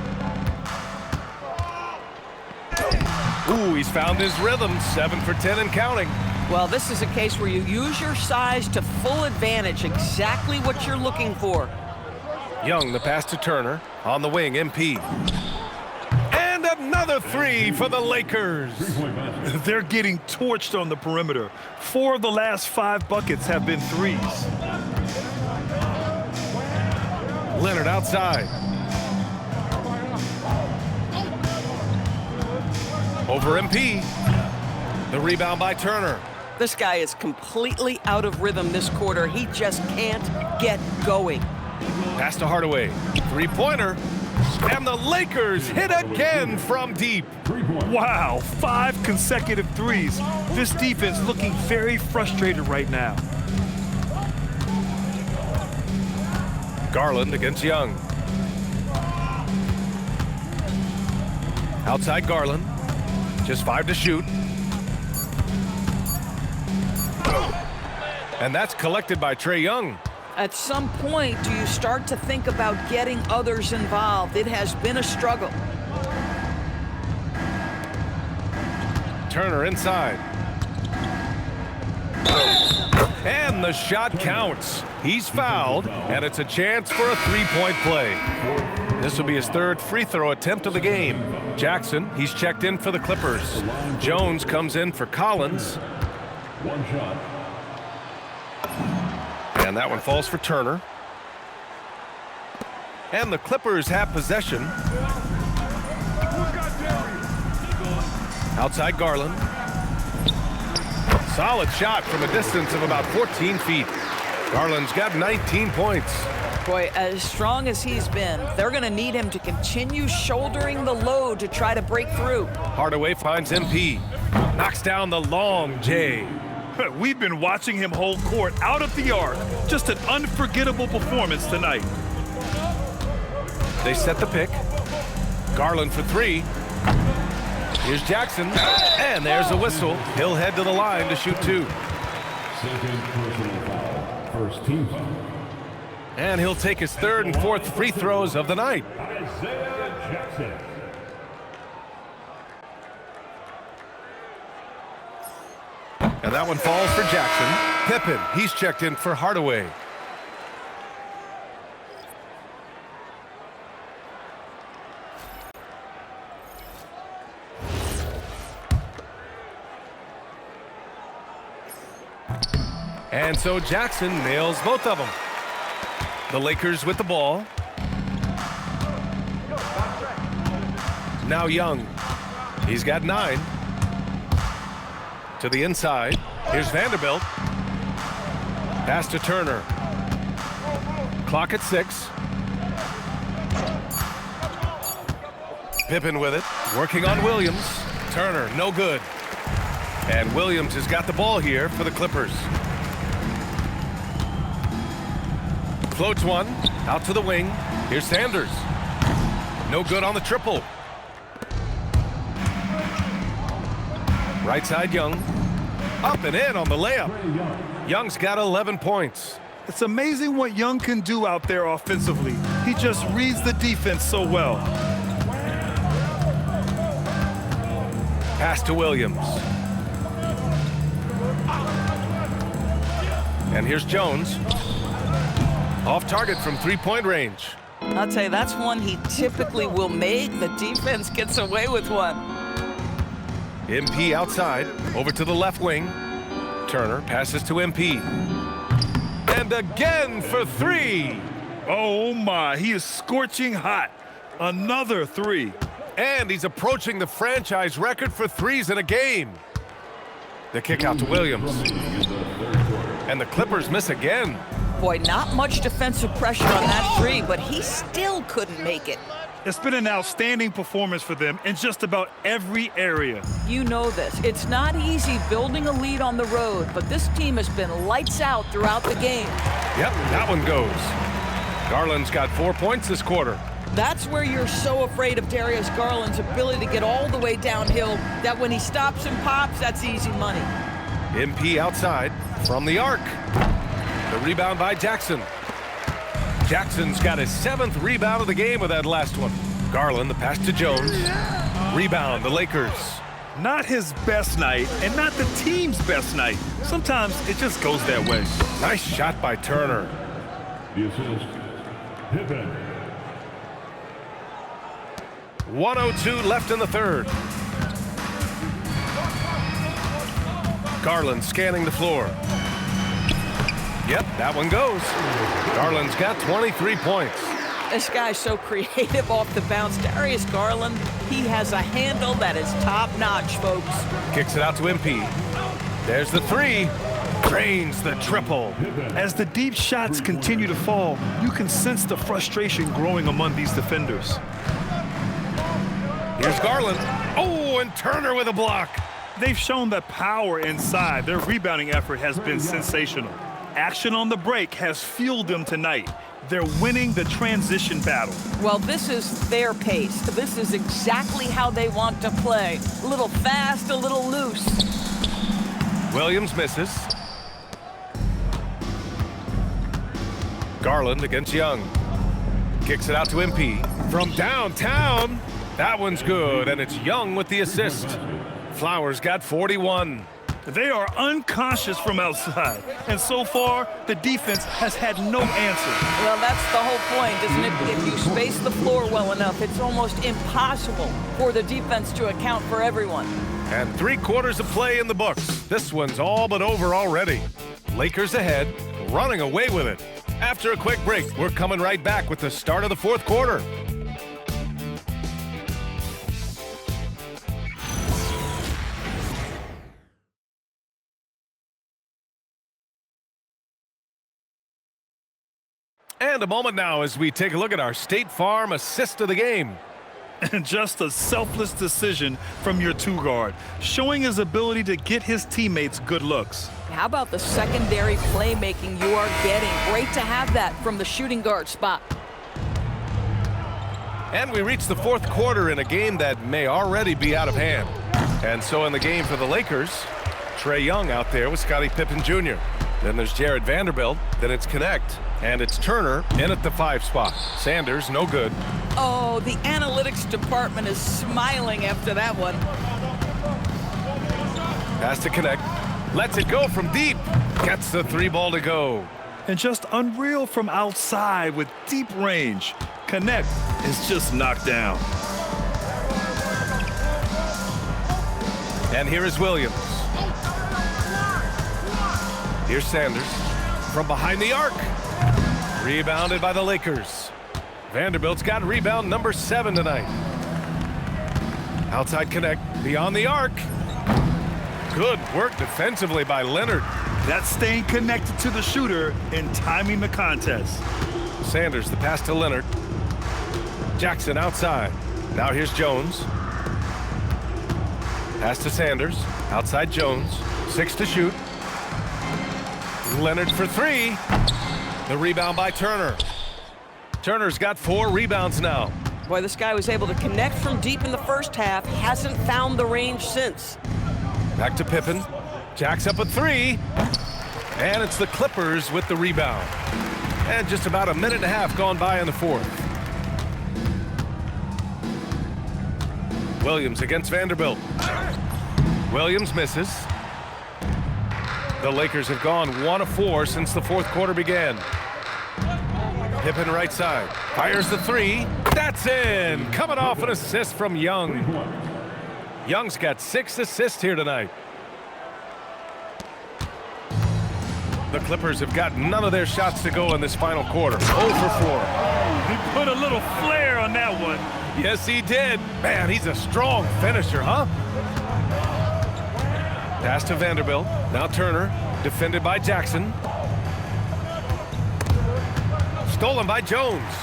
Ooh, he's found his rhythm. 7 for 10 and counting. Well, this is a case where you use your size to full advantage, exactly what you're looking for. Young, the pass to Turner. On the wing, MP. And another 3 for the Lakers. They're getting torched on the perimeter. 4 of the last 5 buckets have been threes. Leonard outside. Over MP. The rebound by Turner. This guy is completely out of rhythm this quarter. He just can't get going. Pass to Hardaway. 3-pointer. And the Lakers hit again from deep. Wow, 5 consecutive threes. This defense looking very frustrated right now. Garland against Young. Outside Garland. Just 5 to shoot. And that's collected by Trae Young. At some point, do you start to think about getting others involved? It has been a struggle. Turner inside. And the shot counts. He's fouled, and it's a chance for a 3-point play. This will be his 3rd free throw attempt of the game. Jackson, he's checked in for the Clippers. Jones comes in for Collins. 1 shot. And that one falls for Turner. And the Clippers have possession. Outside Garland. Solid shot from a distance of about 14 feet. Garland's got 19 points. Boy, as strong as he's been, they're going to need him to continue shouldering the load to try to break through. Hardaway finds MP. Knocks down the long J. We've been watching him hold court out of the arc. Just an unforgettable performance tonight. They set the pick. Garland for 3. Here's Jackson. And there's a whistle. He'll head to the line to shoot 2. Second personal foul. First team foul. And he'll take his 3rd and 4th free throws of the night. Isaiah Jackson. And that one falls for Jackson. Pippen, he's checked in for Hardaway. And so Jackson nails both of them. The Lakers with the ball. Now Young. He's got 9. To the inside. Here's Vanderbilt. Pass to Turner. Clock at 6. Pippen with it. Working on Williams. Turner, no good. And Williams has got the ball here for the Clippers. Floats one. Out to the wing. Here's Sanders. No good on the triple. Right side, Young. Up and in on the layup. Young's got 11 points. It's amazing what Young can do out there offensively. He just reads the defense so well. Pass to Williams. And here's Jones. Off target from 3-point range. I'll tell you, that's one he typically will make. The defense gets away with one. MP outside, over to the left wing. Turner passes to MP. And again for 3. Oh my, he is scorching hot. Another 3. And he's approaching the franchise record for 3s in a game. The kick out to Williams. And the Clippers miss again. Boy, not much defensive pressure on that 3, but he still couldn't make it. It's been an outstanding performance for them in just about every area. You know this. It's not easy building a lead on the road, but this team has been lights out throughout the game. Yep, that one goes. Garland's got 4 points this quarter. That's where you're so afraid of Darius Garland's ability to get all the way downhill that when he stops and pops, that's easy money. MP outside from the arc. The rebound by Jackson. Jackson's got his 7th rebound of the game with that last one. Garland, the pass to Jones. Rebound, the Lakers. Not his best night and not the team's best night. Sometimes it just goes that way. Nice shot by Turner. The assist, Pippen. 1:02 left in the third. Garland scanning the floor. Yep, that one goes. Garland's got 23 points. This guy's so creative off the bounce. Darius Garland, he has a handle that is top-notch, folks. Kicks it out to MP. There's the three. Drains the triple. As the deep shots continue to fall, you can sense the frustration growing among these defenders. Here's Garland. Oh, and Turner with a block. They've shown that power inside. Their rebounding effort has been sensational. Action on the break has fueled them tonight. They're winning the transition battle. Well, this is their pace. This is exactly how they want to play. A little fast, a little loose. Williams misses. Garland against Young. Kicks it out to MP. From downtown. That one's good, and it's Young with the assist. Flowers got 41. They are unconscious from outside, and so far, the defense has had no answer. Well, that's the whole point, isn't it? If you space the floor well enough, it's almost impossible for the defense to account for everyone. And 3 quarters of play in the books. This one's all but over already. Lakers ahead, running away with it. After a quick break, we're coming right back with the start of the 4th quarter. And a moment now as we take a look at our State Farm assist of the game. And just a selfless decision from your 2-guard, showing his ability to get his teammates good looks. How about the secondary playmaking you are getting? Great to have that from the shooting guard spot. And we reach the 4th quarter in a game that may already be out of hand. And so in the game for the Lakers, Trae Young out there with Scottie Pippen Jr. Then there's Jared Vanderbilt. Then it's Connect. And it's Turner in at the 5 spot. Sanders, no good. Oh, the analytics department is smiling after that one. Pass to Connect. Lets it go from deep. Gets the 3 ball to go. And just unreal from outside with deep range. Connect is just knocked down. And here is Williams. Here's Sanders from behind the arc. Rebounded by the Lakers. Vanderbilt's got rebound number 7 tonight. Outside Connect, beyond the arc. Good work defensively by Leonard. That's staying connected to the shooter and timing the contest. Sanders, the pass to Leonard. Jackson outside. Now here's Jones. Pass to Sanders. Outside Jones. 6 to shoot. Leonard for 3. The rebound by Turner. Turner's got 4 rebounds now. Boy, this guy was able to connect from deep in the first half. Hasn't found the range since. Back to Pippen. Jacks up a 3. And it's the Clippers with the rebound. And just about a minute and a half gone by in the 4th. Williams against Vanderbilt. Williams misses. The Lakers have gone 1 of 4 since the 4th quarter began. Pippen right side. Fires the 3. That's in. Coming off an assist from Young. Young's got 6 assists here tonight. The Clippers have got none of their shots to go in this final quarter. 0 for 4. He put a little flair on that one. Yes, he did. Man, he's a strong finisher, huh? Pass to Vanderbilt. Now Turner, defended by Jackson. Stolen by Jones.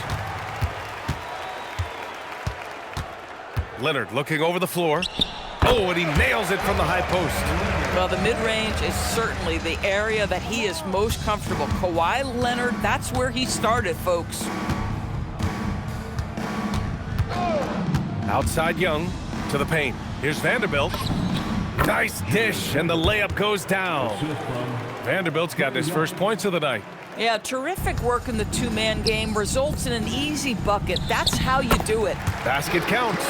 Leonard looking over the floor. Oh, and he nails it from the high post. Well, the mid-range is certainly the area that he is most comfortable. Kawhi Leonard, that's where he started, folks. Outside Young to the paint. Here's Vanderbilt. Nice dish, and the layup goes down. Vanderbilt's got his first points of the night. Yeah, terrific work in the two-man game results in an easy bucket. That's how you do it. Basket counts.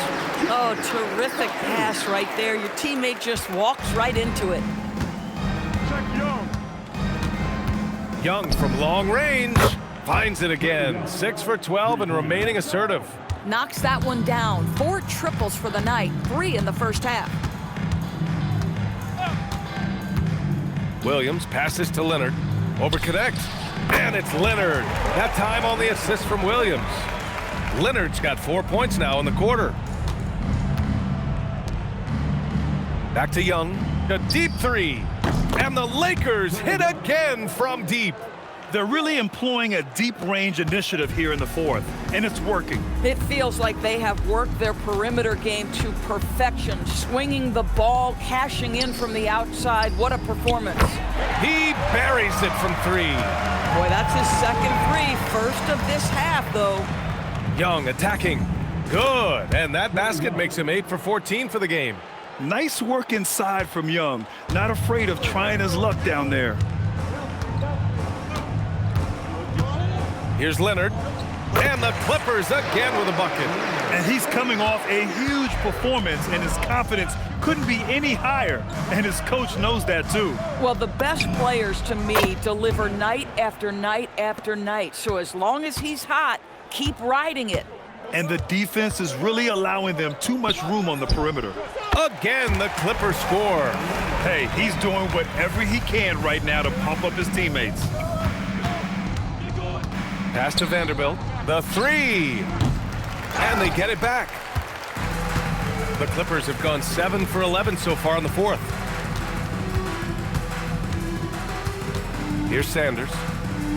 Oh, terrific pass right there. Your teammate just walks right into it. Young from long range finds it again. 6 for 12 and remaining assertive. Knocks that one down. 4 triples for the night, 3 in the first half. Williams passes to Leonard. Over connect. And it's Leonard. That time on the assist from Williams. Leonard's got 4 points now in the quarter. Back to Young. A deep three. And the Lakers hit again from deep. They're really employing a deep range initiative here in the fourth, and it's working. It feels like they have worked their perimeter game to perfection, swinging the ball, cashing in from the outside. What a performance. He buries it from 3. Boy, that's his second 3. First of this half, though. Young attacking. Good. And that basket makes him 8 for 14 for the game. Nice work inside from Young. Not afraid of trying his luck down there. Here's Leonard. And the Clippers again with a bucket. And he's coming off a huge performance, and his confidence couldn't be any higher. And his coach knows that, too. Well, the best players, to me, deliver night after night after night. So as long as he's hot, keep riding it. And the defense is really allowing them too much room on the perimeter. Again, the Clippers score. Hey, he's doing whatever he can right now to pump up his teammates. Pass to Vanderbilt. The 3. And they get it back. The Clippers have gone 7 for 11 so far in the fourth. Here's Sanders.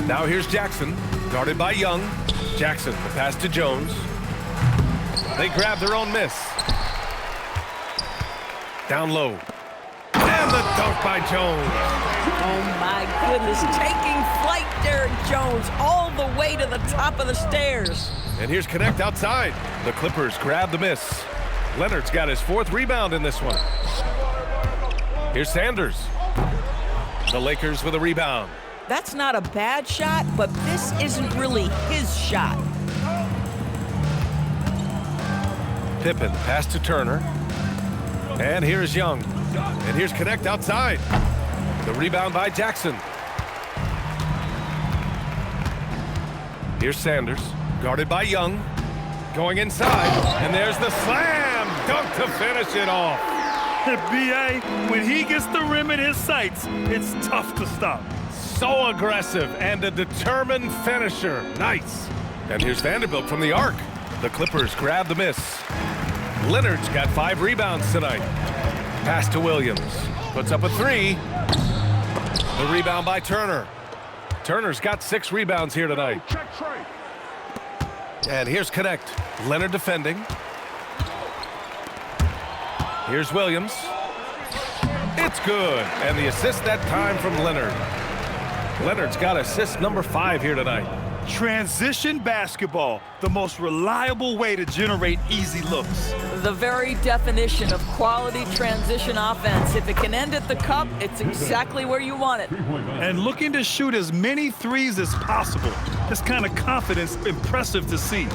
Now here's Jackson. Guarded by Young. Jackson, the pass to Jones. They grab their own miss. Down low. And the dunk by Jones. Oh, my goodness. Taking flight, Derek Jones, all the way to the top of the stairs. And here's Connect outside. The Clippers grab the miss. Leonard's got his 4th rebound in this one. Here's Sanders. The Lakers with a rebound. That's not a bad shot, but this isn't really his shot. Pippen pass to Turner. And here's Young. And here's Connect outside. The rebound by Jackson. Here's Sanders, guarded by Young. Going inside, and there's the slam dunk to finish it off. B.A., when he gets the rim in his sights, it's tough to stop. So aggressive and a determined finisher. Nice. And here's Vanderbilt from the arc. The Clippers grab the miss. Leonard's got 5 rebounds tonight. Pass to Williams. Puts up a 3. The rebound by Turner. Turner's got 6 rebounds here tonight. And here's Connect. Leonard defending. Here's Williams. It's good. And the assist that time from Leonard. Leonard's got assist number 5 here tonight. Transition basketball, the most reliable way to generate easy looks. The very definition of quality transition offense. If it can end at the cup, it's exactly where you want it. And looking to shoot as many threes as possible. This kind of confidence, impressive to see.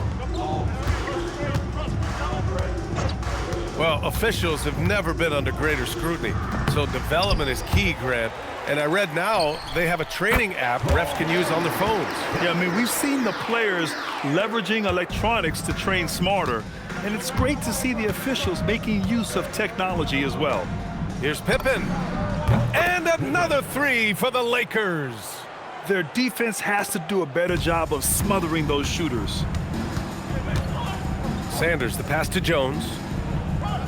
Well, officials have never been under greater scrutiny, so development is key, Grant. And I read now they have a training app refs can use on their phones. Yeah, I mean, we've seen the players leveraging electronics to train smarter, and it's great to see the officials making use of technology as well. Here's Pippen. And another 3 for the Lakers. Their defense has to do a better job of smothering those shooters. Sanders, the pass to Jones.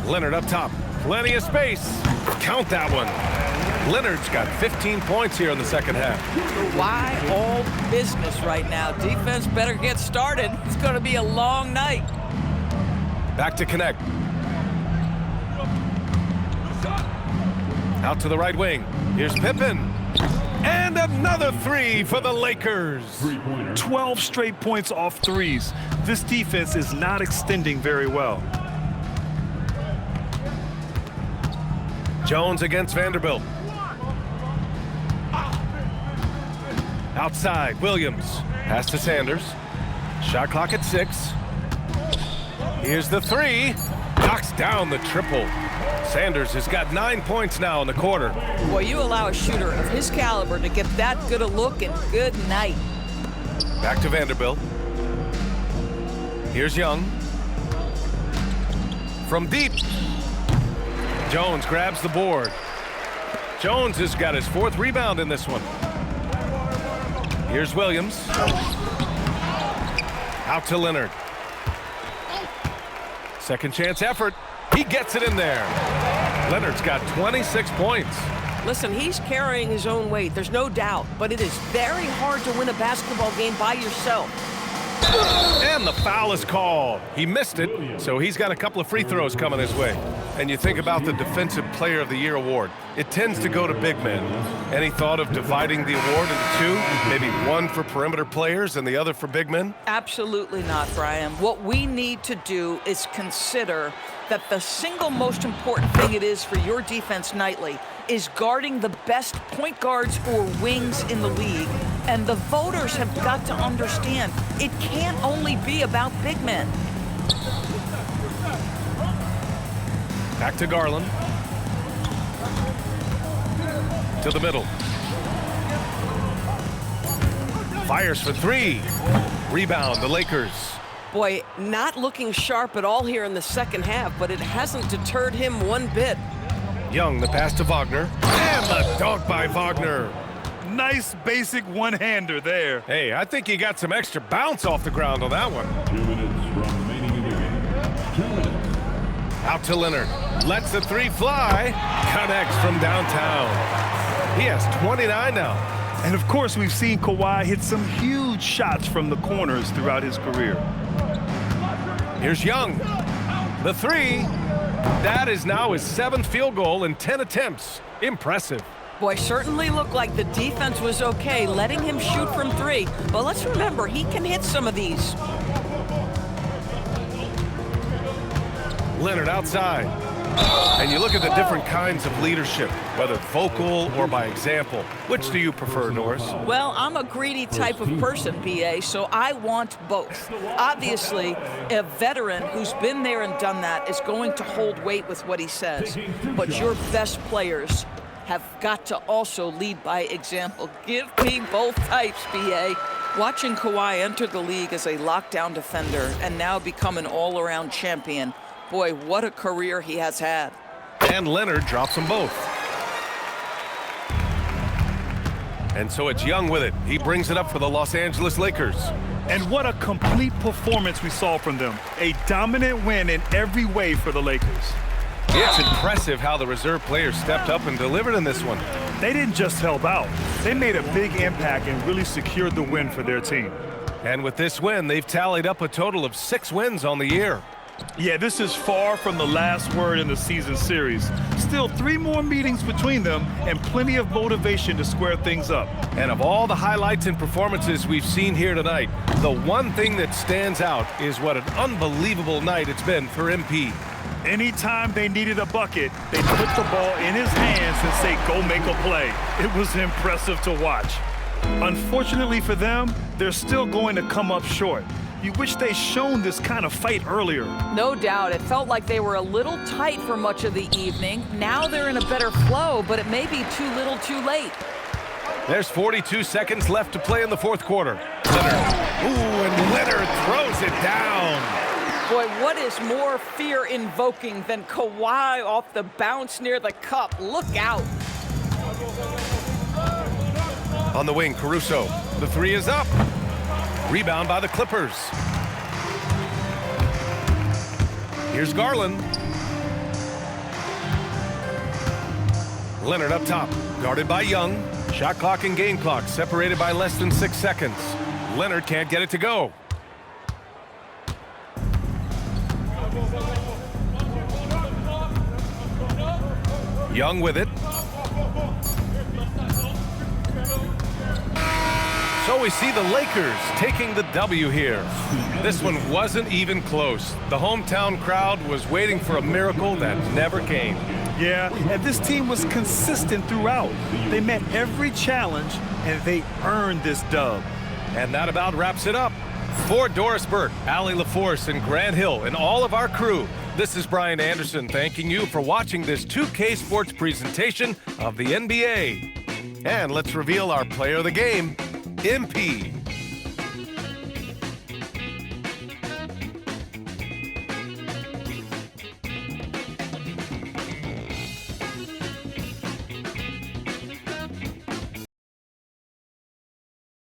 Leonard up top. Plenty of space. Count that one. Leonard's got 15 points here in the second half. Why all business right now? Defense better get started. It's going to be a long night. Back to Connect. Out to the right wing. Here's Pippen. And another three for the Lakers. 12 straight points off threes. This defense is not extending very well. Jones against Vanderbilt. Outside, Williams. Pass to Sanders. Shot clock at 6. Here's the three. Knocks down the triple. Sanders has got 9 points now in the quarter. Boy, you allow a shooter of his caliber to get that good a look, and good night. Back to Vanderbilt. Here's Young. From deep. Jones grabs the board. Jones has got his 4th rebound in this one. Here's Williams. Out to Leonard. Second chance effort. He gets it in there. Leonard's got 26 points. Listen, he's carrying his own weight, there's no doubt, but it is very hard to win a basketball game by yourself. And the foul is called. He missed it, so he's got a couple of free throws coming his way. And you think about the Defensive Player of the Year award. It tends to go to big men. Any thought of dividing the award into 2? Maybe one for perimeter players and the other for big men? Absolutely not, Brian. What we need to do is consider that the single most important thing it is for your defense nightly is guarding the best point guards or wings in the league. And the voters have got to understand it can't only be about big men. Back to Garland. To the middle. Fires for 3. Rebound, the Lakers. Boy, not looking sharp at all here in the second half, but it hasn't deterred him one bit. Young, the pass to Wagner. And the dunk by Wagner. Nice basic one-hander there. Hey, I think he got some extra bounce off the ground on that one. 2 minutes remaining in the game. 2 minutes. Out to Leonard. Lets the 3 fly. Connects from downtown. He has 29 now. And of course, we've seen Kawhi hit some huge shots from the corners throughout his career. Here's Young. The 3. That is now his 7th field goal in 10 attempts. Impressive. Boy, certainly looked like the defense was okay, letting him shoot from 3. But let's remember, he can hit some of these. Leonard outside. And you look at the different kinds of leadership, whether vocal or by example. Which do you prefer, Norris? Well, I'm a greedy type of person, BA, so I want both. Obviously, a veteran who's been there and done that is going to hold weight with what he says. But your best players have got to also lead by example. Give me both types, BA. Watching Kawhi enter the league as a lockdown defender and now become an all-around champion, boy, what a career he has had. And Leonard drops them both. And so it's Young with it. He brings it up for the Los Angeles Lakers. And what a complete performance we saw from them. A dominant win in every way for the Lakers. It's impressive how the reserve players stepped up and delivered in this one. They didn't just help out. They made a big impact and really secured the win for their team. And with this win, they've tallied up a total of 6 wins on the year. Yeah, this is far from the last word in the season series. Still 3 more meetings between them and plenty of motivation to square things up. And of all the highlights and performances we've seen here tonight, the one thing that stands out is what an unbelievable night it's been for MP. Anytime they needed a bucket, they put the ball in his hands and say, go make a play. It was impressive to watch. Unfortunately for them, they're still going to come up short. You wish they'd shown this kind of fight earlier. No doubt. It felt like they were a little tight for much of the evening. Now they're in a better flow, but it may be too little too late. There's 42 seconds left to play in the 4th quarter. Leonard. Ooh, and Leonard throws it down. Boy, what is more fear-invoking than Kawhi off the bounce near the cup? Look out. On the wing, Caruso. The 3 is up. Rebound by the Clippers. Here's Garland. Leonard up top, guarded by Young. Shot clock and game clock separated by less than 6 seconds. Leonard can't get it to go. Young with it. So we see the Lakers taking the W here. This one wasn't even close. The hometown crowd was waiting for a miracle that never came. Yeah, and this team was consistent throughout. They met every challenge, and they earned this dub. And that about wraps it up. For Doris Burke, Allie LaForce, and Grant Hill, and all of our crew, this is Brian Anderson thanking you for watching this 2K Sports presentation of the NBA. And let's reveal our player of the game, MP.